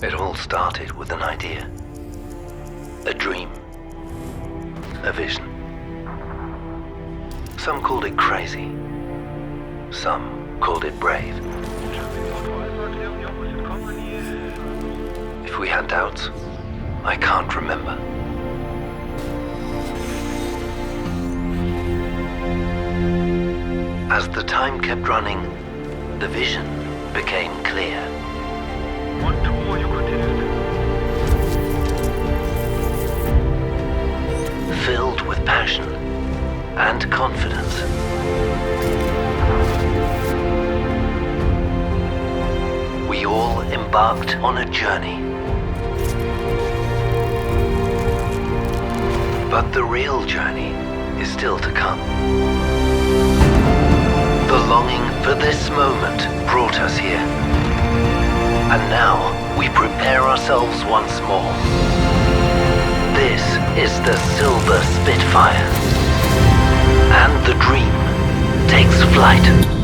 It all started with an idea, a dream, a vision. Some called it crazy, some called it brave. If we had doubts, I can't remember. As the time kept running, the vision became clear. 1, 2 more, you continued. Filled with passion and confidence. We all embarked on a journey. But the real journey is still to come. The longing for this moment brought us here. And now we prepare ourselves once more. This is the Silver Spitfire. And the dream takes flight.